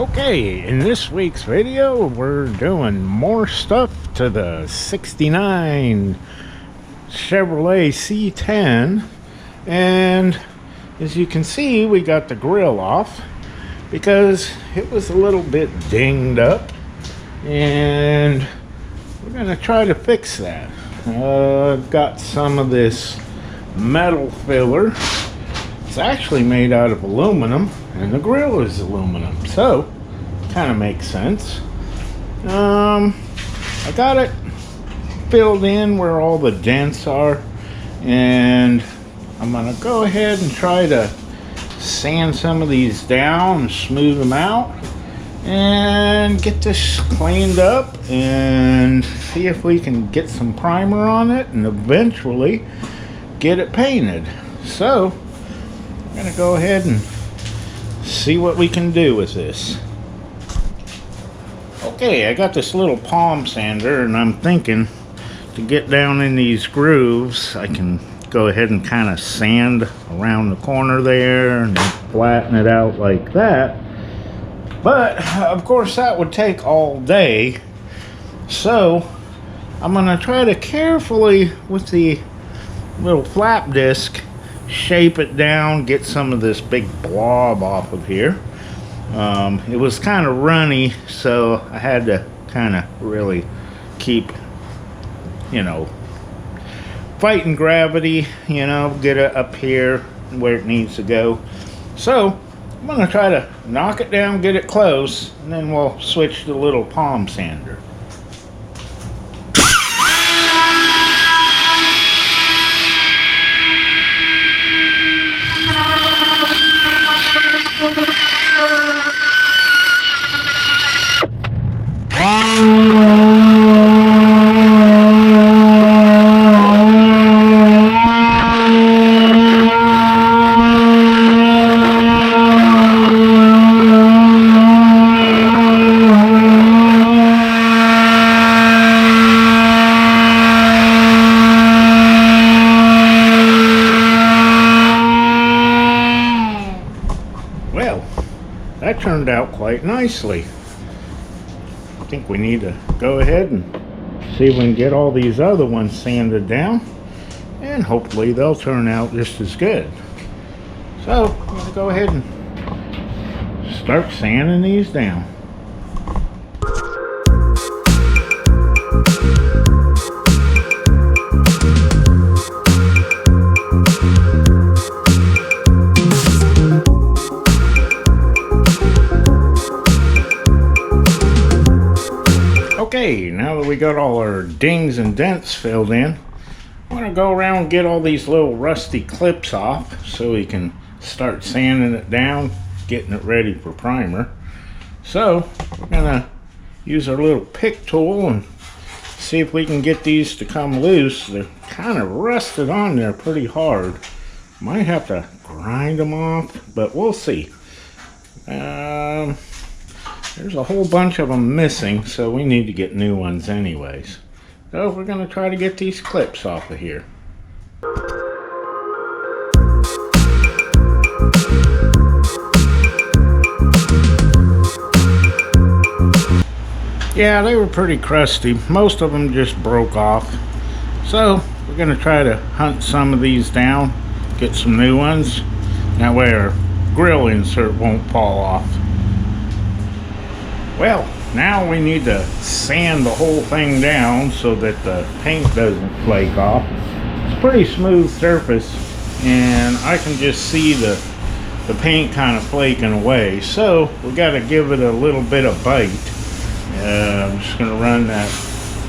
Okay, in this week's video, we're doing more stuff to the 69 Chevrolet C10. And as you can see, we got the grill off because it was a little bit dinged up. And we're going to try to fix that. I've got some of this metal filler. It's actually made out of aluminum, and the grill is aluminum, so kind of makes sense. I got it filled in where all the dents are, and I'm gonna go ahead and try to sand some of these down and smooth them out and get this cleaned up and see if we can get some primer on it and eventually get it painted. So I'm gonna go ahead and see what we can do with this. Okay, I got this little palm sander, and I'm thinking to get down in these grooves, I can go ahead and kind of sand around the corner there and then flatten it out like that. But of course that would take all day, so I'm gonna try to carefully with the little flap disc shape it down, get some of this big blob off of here. It was kind of runny, so I had to kind of really keep, fighting gravity, get it up here where it needs to go. So I'm gonna try to knock it down, get it close, and then we'll switch to the little palm sander. Well, that turned out quite nicely. I think we need to go ahead and see if we can get all these other ones sanded down, and hopefully they'll turn out just as good. So I'm going to go ahead and start sanding these down. Okay, now that we got all our dings and dents filled in, I'm going to go around and get all these little rusty clips off so we can start sanding it down, getting it ready for primer. So we're going to use our little pick tool and see if we can get these to come loose. They're kind of rusted on there pretty hard. Might have to grind them off, but we'll see. There's a whole bunch of them missing, so we need to get new ones anyways. So we're going to try to get these clips off of here. Yeah, they were pretty crusty. Most of them just broke off. So we're going to try to hunt some of these down, get some new ones. That way our grill insert won't fall off. Well, now we need to sand the whole thing down so that the paint doesn't flake off. It's a pretty smooth surface, and I can just see the paint kind of flaking away. So we got to give it a little bit of bite. I'm just going to run that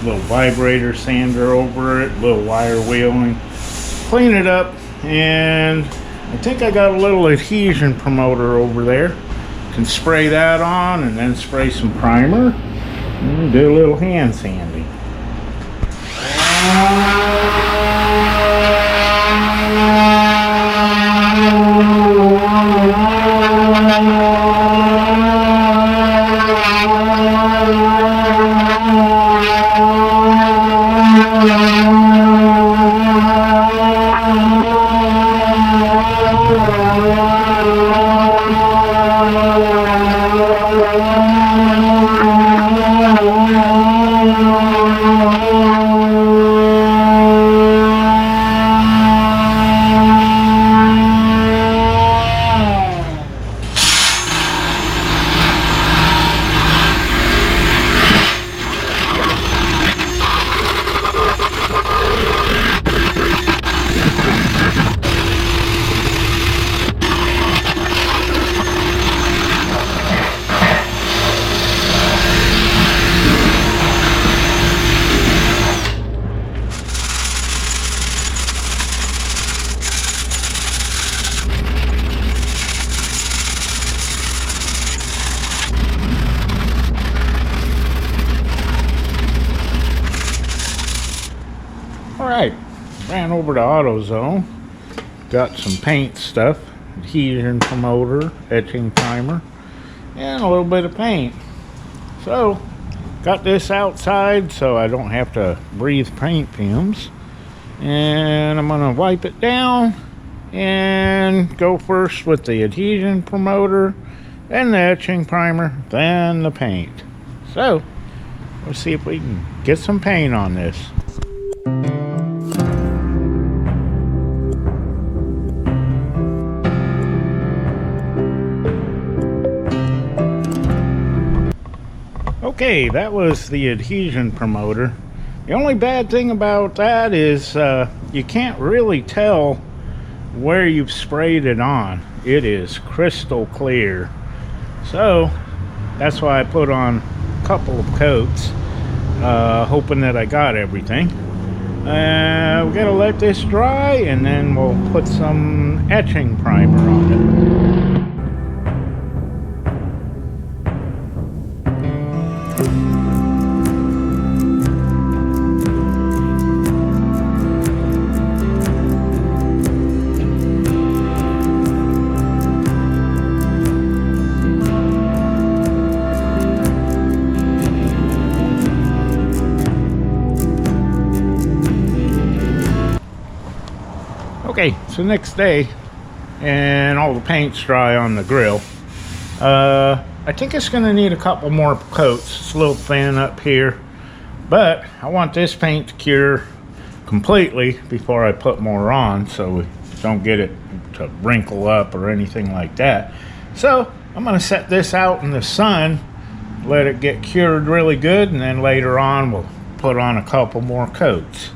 little vibrator sander over it, little wire wheeling, clean it up, and I think I got a little adhesion promoter over there. Can spray that on and then spray some primer and do a little hand sanding. over to AutoZone. Got some paint stuff, adhesion promoter, etching primer, and a little bit of paint. So got this outside so I don't have to breathe paint fumes. And I'm gonna wipe it down and go first with the adhesion promoter, then the etching primer, then the paint. So let's see if we can get some paint on this. Okay, that was the adhesion promoter. The only bad thing about that is you can't really tell where you've sprayed it on. It is crystal clear. So that's why I put on a couple of coats, hoping that I got everything. We gotta let this dry, and then we'll put some etching primer on it. Okay, so next day, and all the paint's dry on the grill. I think it's going to need a couple more coats. It's a little thin up here, but I want this paint to cure completely before I put more on, so we don't get it to wrinkle up or anything like that. So I'm going to set this out in the sun, let it get cured really good, and then later on we'll put on a couple more coats.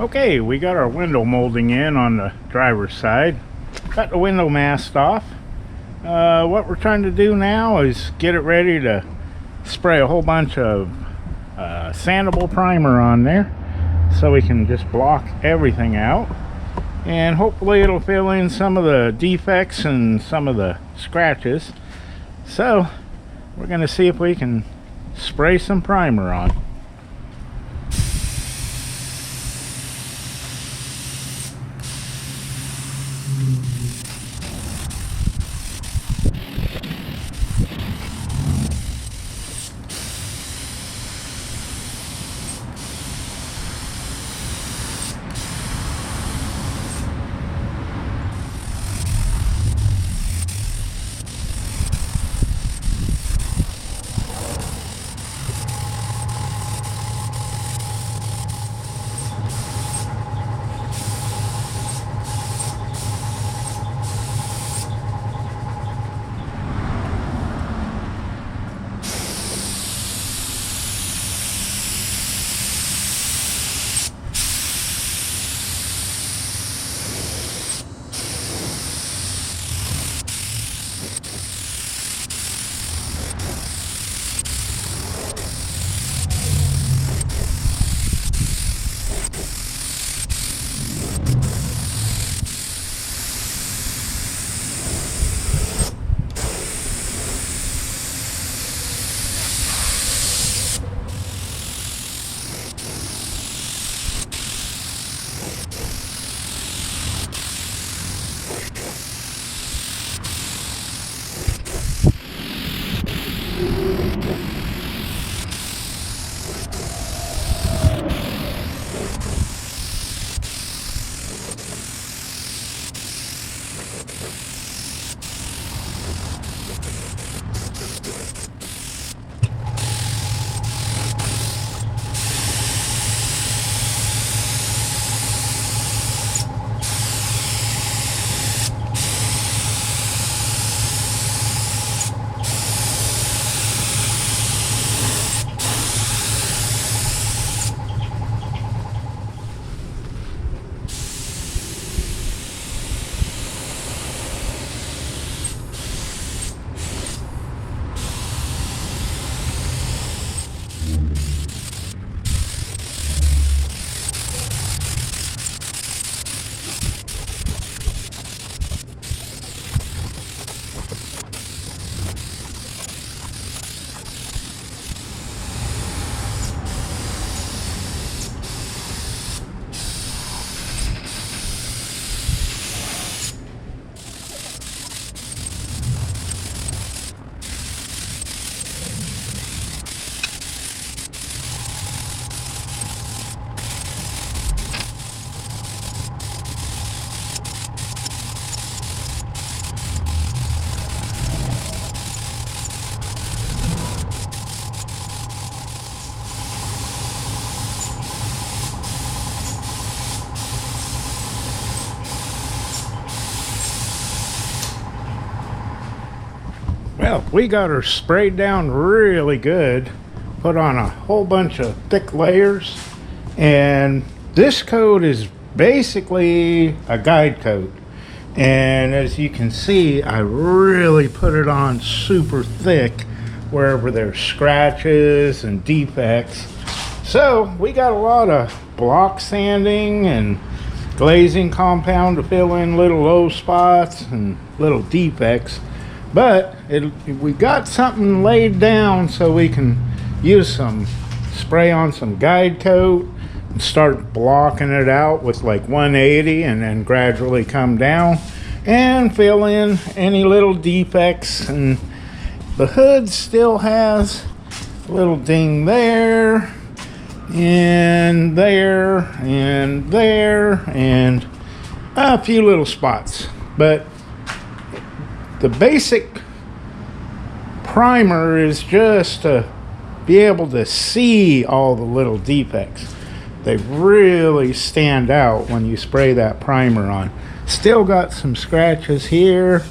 Okay, we got our window molding in on the driver's side. Got the window mask off. What we're trying to do now is get it ready to spray a whole bunch of sandable primer on there, so we can just block everything out, and hopefully it'll fill in some of the defects and some of the scratches. So we're going to see if we can spray some primer on. Well, we got her sprayed down really good, put on a whole bunch of thick layers, and this coat is basically a guide coat. And as you can see, I really put it on super thick wherever there's scratches and defects. So we got a lot of block sanding and glazing compound to fill in little low spots and little defects. But we got something laid down so we can use some spray on some guide coat and start blocking it out with like 180 and then gradually come down and fill in any little defects. And the hood still has a little ding there and there and there and a few little spots, but the basic primer is just to be able to see all the little defects. They really stand out when you spray that primer on. Still got some scratches here,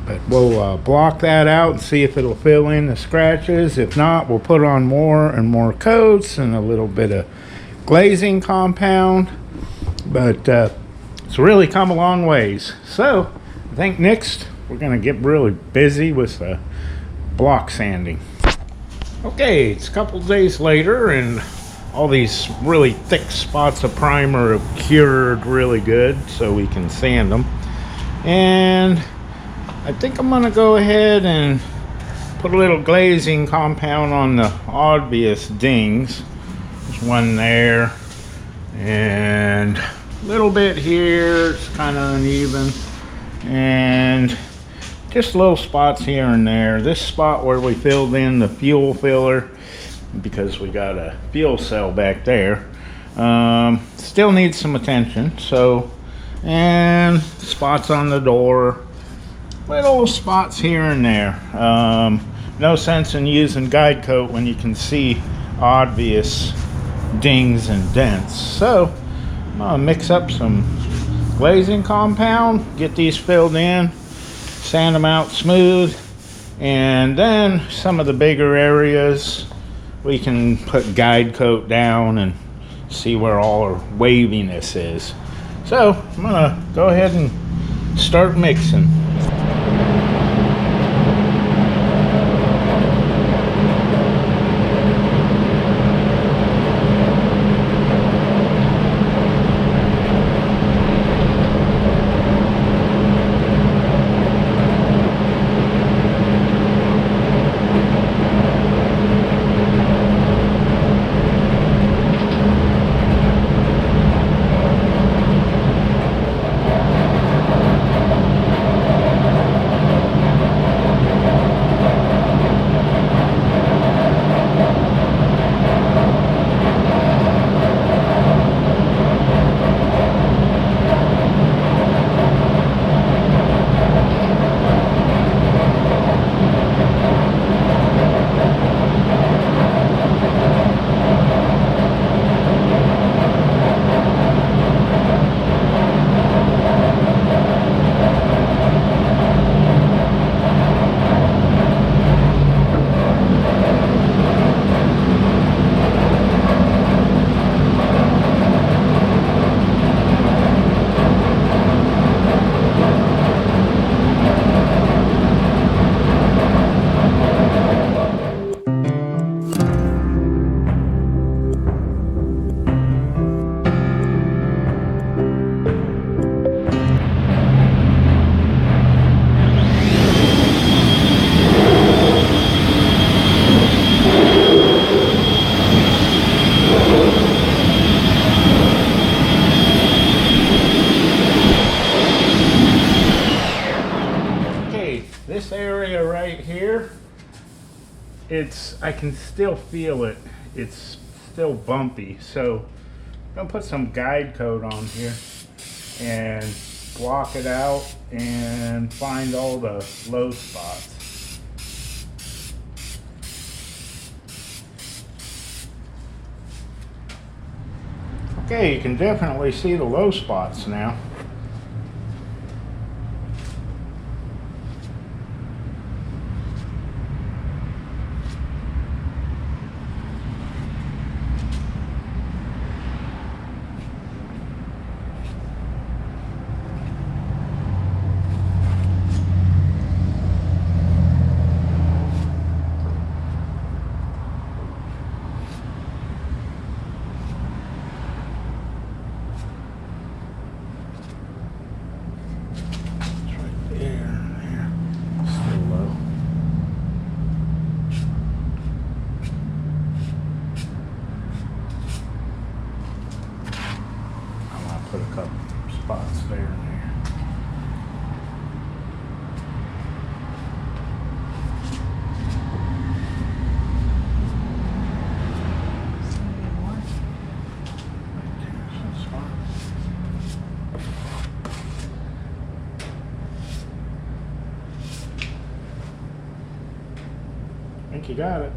but we'll block that out and see if it'll fill in the scratches. If not, we'll put on more and more coats and a little bit of glazing compound. But it's really come a long ways. So I think next we're gonna get really busy with block sanding. Okay, it's a couple days later and all these really thick spots of primer have cured really good, so we can sand them. And I think I'm gonna go ahead and put a little glazing compound on the obvious dings. There's one there and a little bit here. It's kind of uneven, and just little spots here and there. This spot where we filled in the fuel filler, because we got a fuel cell back there, still needs some attention. So, and spots on the door, little spots here and there. No sense in using guide coat when you can see obvious dings and dents. So I'm gonna mix up some glazing compound, get these filled in, sand them out smooth, and then some of the bigger areas we can put guide coat down and see where all our waviness is. So I'm gonna go ahead and start mixing. This area right here, I can still feel it. It's still bumpy. So I'm gonna put some guide coat on here and block it out and find all the low spots. Okay, you can definitely see the low spots now. there and there. I think you got it.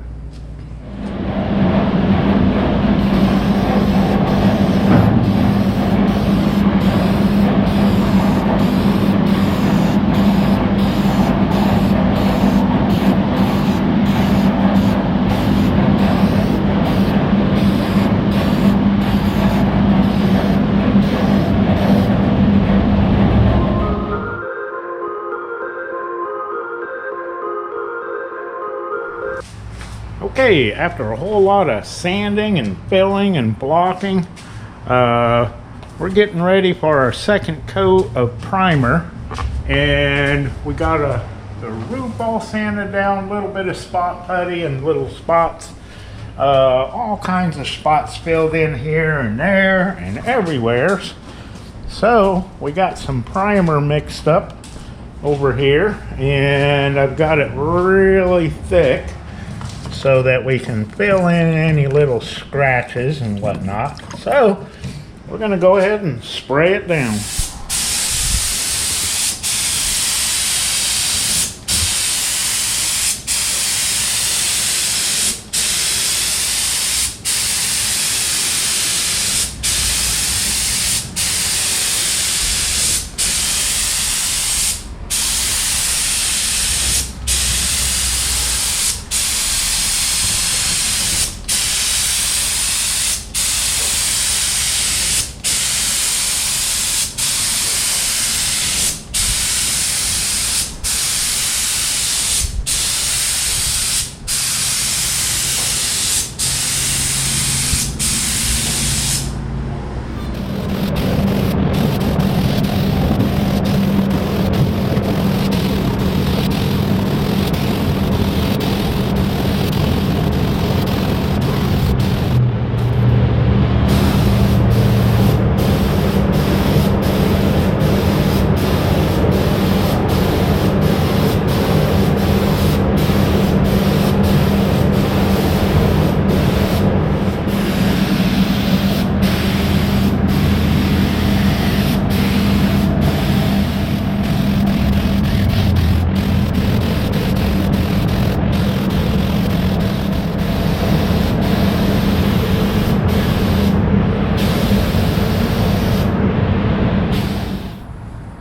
Okay, after a whole lot of sanding and filling and blocking, we're getting ready for our second coat of primer, and we got the roof all sanded down, a little bit of spot putty and little spots, all kinds of spots filled in here and there and everywhere. So we got some primer mixed up over here, and I've got it really thick so that we can fill in any little scratches and whatnot. So we're going to go ahead and spray it down.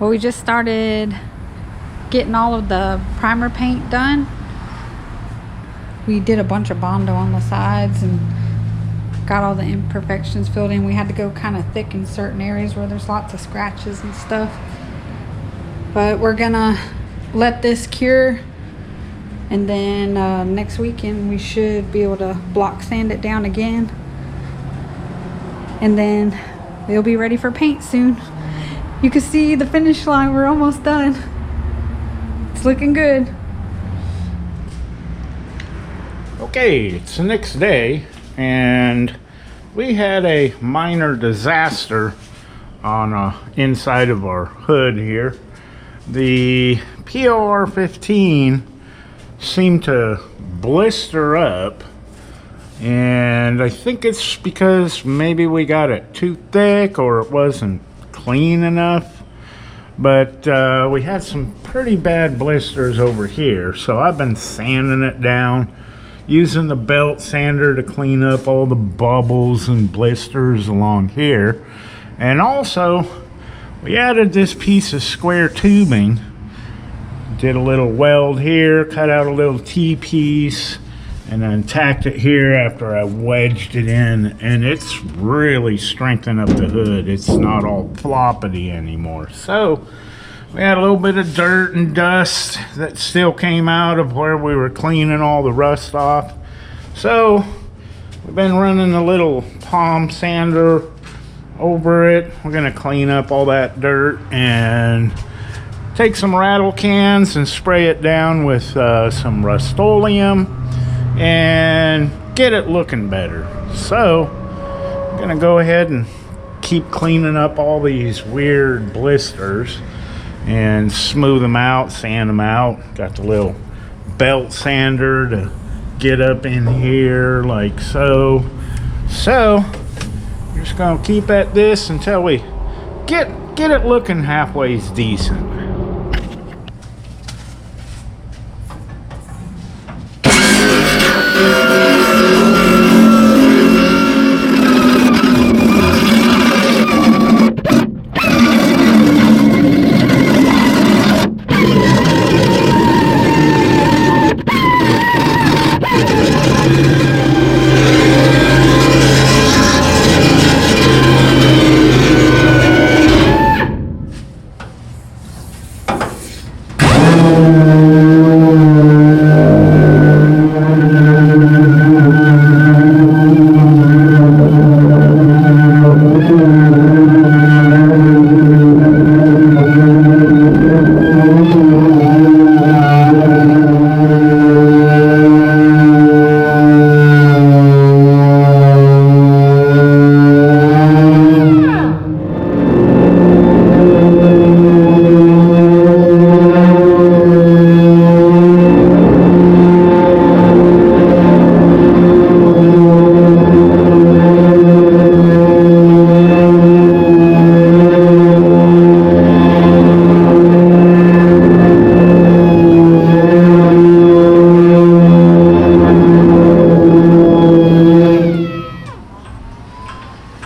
Well, we just started getting all of the primer paint done. We did a bunch of Bondo on the sides and got all the imperfections filled in. We had to go kind of thick in certain areas where there's lots of scratches and stuff. But we're gonna let this cure, and then next weekend we should be able to block sand it down again, and then we'll be ready for paint soon. You can see the finish line. We're almost done. It's looking good. Okay, it's the next day, and we had a minor disaster on inside of our hood here. The POR 15 seemed to blister up, and I think it's because maybe we got it too thick or it wasn't clean enough. But we had some pretty bad blisters over here, so I've been sanding it down, using the belt sander to clean up all the bubbles and blisters along here. And also we added this piece of square tubing, did a little weld here, cut out a little T-piece, and then tacked it here after I wedged it in, and it's really strengthened up the hood. It's not all floppity anymore. So we had a little bit of dirt and dust that still came out of where we were cleaning all the rust off. So we've been running a little palm sander over it. We're gonna clean up all that dirt and take some rattle cans and spray it down with some Rust-Oleum and get it looking better. So I'm gonna go ahead and keep cleaning up all these weird blisters and smooth them out, sand them out. Got the little belt sander to get up in here like so. So we're just gonna keep at this until we get it looking halfway decent.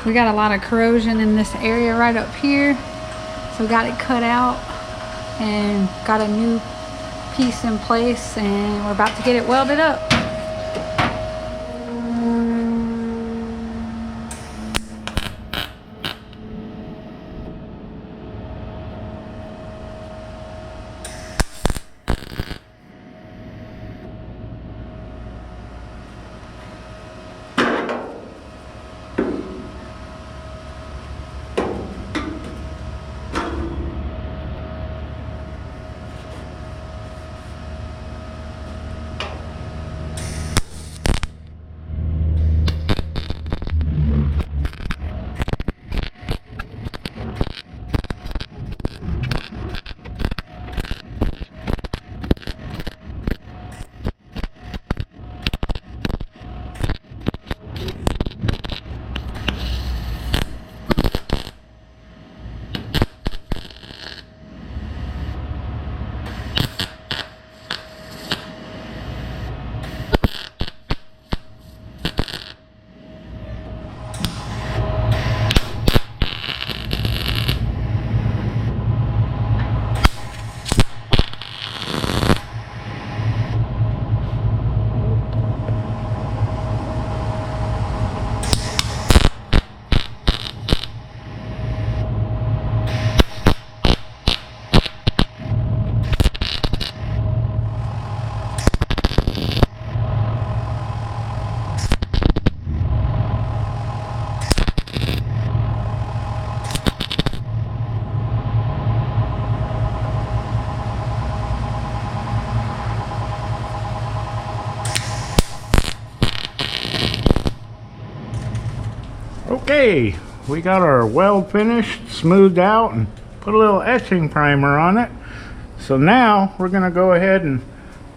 We got a lot of corrosion in this area right up here, so we got it cut out and got a new piece in place, and we're about to get it welded up. Okay, we got our weld finished, smoothed out, and put a little etching primer on it. So now we're going to go ahead and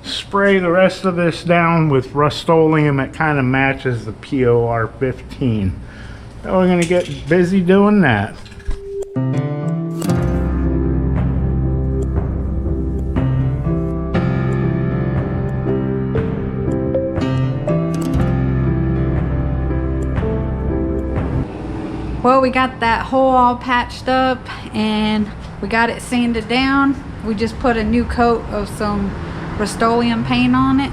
spray the rest of this down with Rust-Oleum. It kind of matches the POR 15. So we're going to get busy doing that. Well, we got that hole all patched up and we got it sanded down. We just put a new coat of some Rust-Oleum paint on it.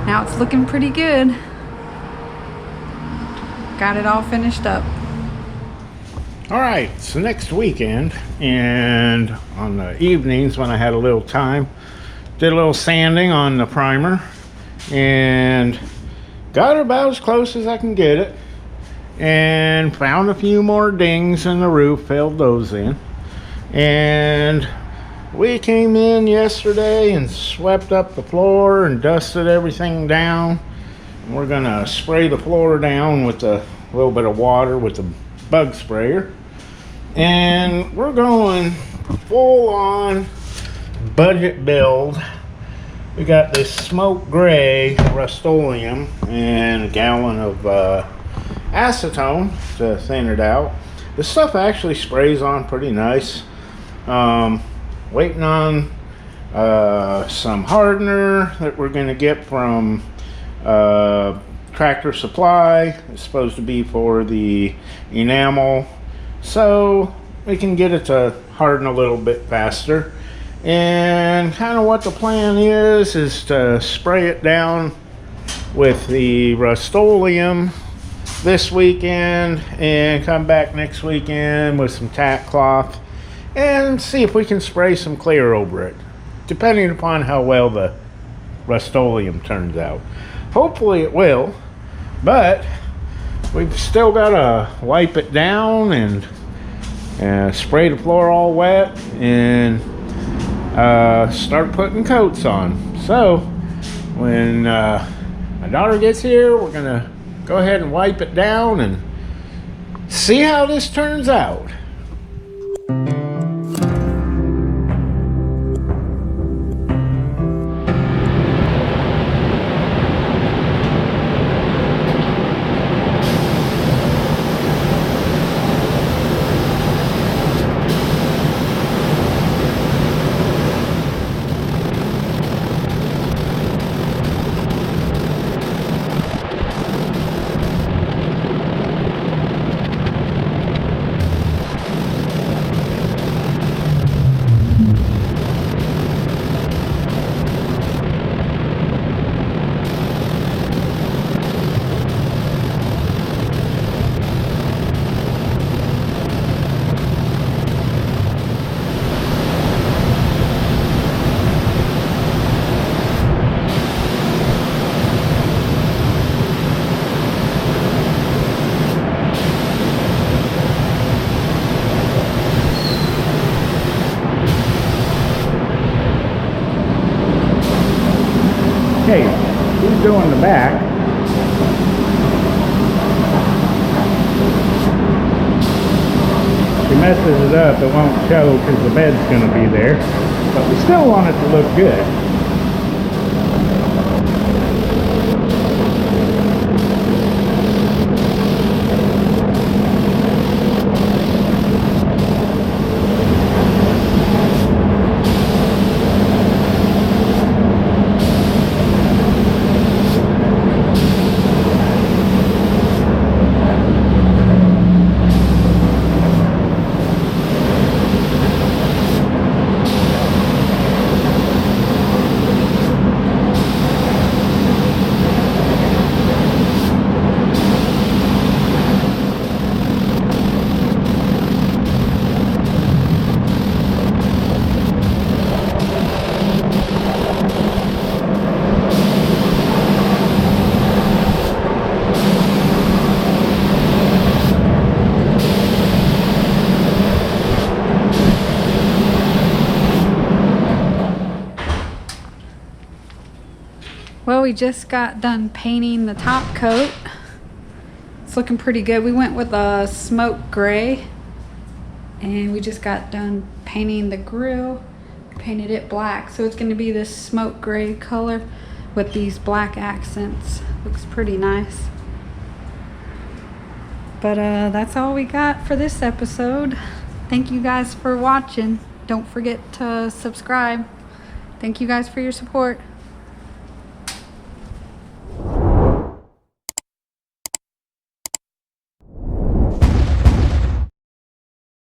Now it's looking pretty good. Got it all finished up. All right, so next weekend, and on the evenings when I had a little time, did a little sanding on the primer and got it about as close as I can get it. And found a few more dings in the roof, filled those in. And we came in yesterday and swept up the floor and dusted everything down. And we're gonna spray the floor down with a little bit of water with the bug sprayer. And we're going full on budget build. We got this smoke gray Rust-Oleum and a gallon of acetone to thin it out. This stuff actually sprays on pretty nice. Waiting on some hardener that we're going to get from Tractor Supply. It's supposed to be for the enamel, so we can get it to harden a little bit faster. And kind of what the plan is to spray it down with the Rust-Oleum this weekend and come back next weekend with some tack cloth and see if we can spray some clear over it, depending upon how well the Rust-Oleum turns out. Hopefully it will, but we've still got to wipe it down and spray the floor all wet and start putting coats on. So when my daughter gets here, we're gonna go ahead and wipe it down and see how this turns out. Okay, he's doing the back. If he messes it up, it won't show because the bed's going to be there. But we still want it to look good. Well, we just got done painting the top coat. It's looking pretty good. We went with a smoke gray, and we just got done painting the grill. Painted it black, so it's going to be this smoke gray color with these black accents. Looks pretty nice. But that's all we got for this episode. Thank you guys for watching. Don't forget to subscribe. Thank you guys for your support.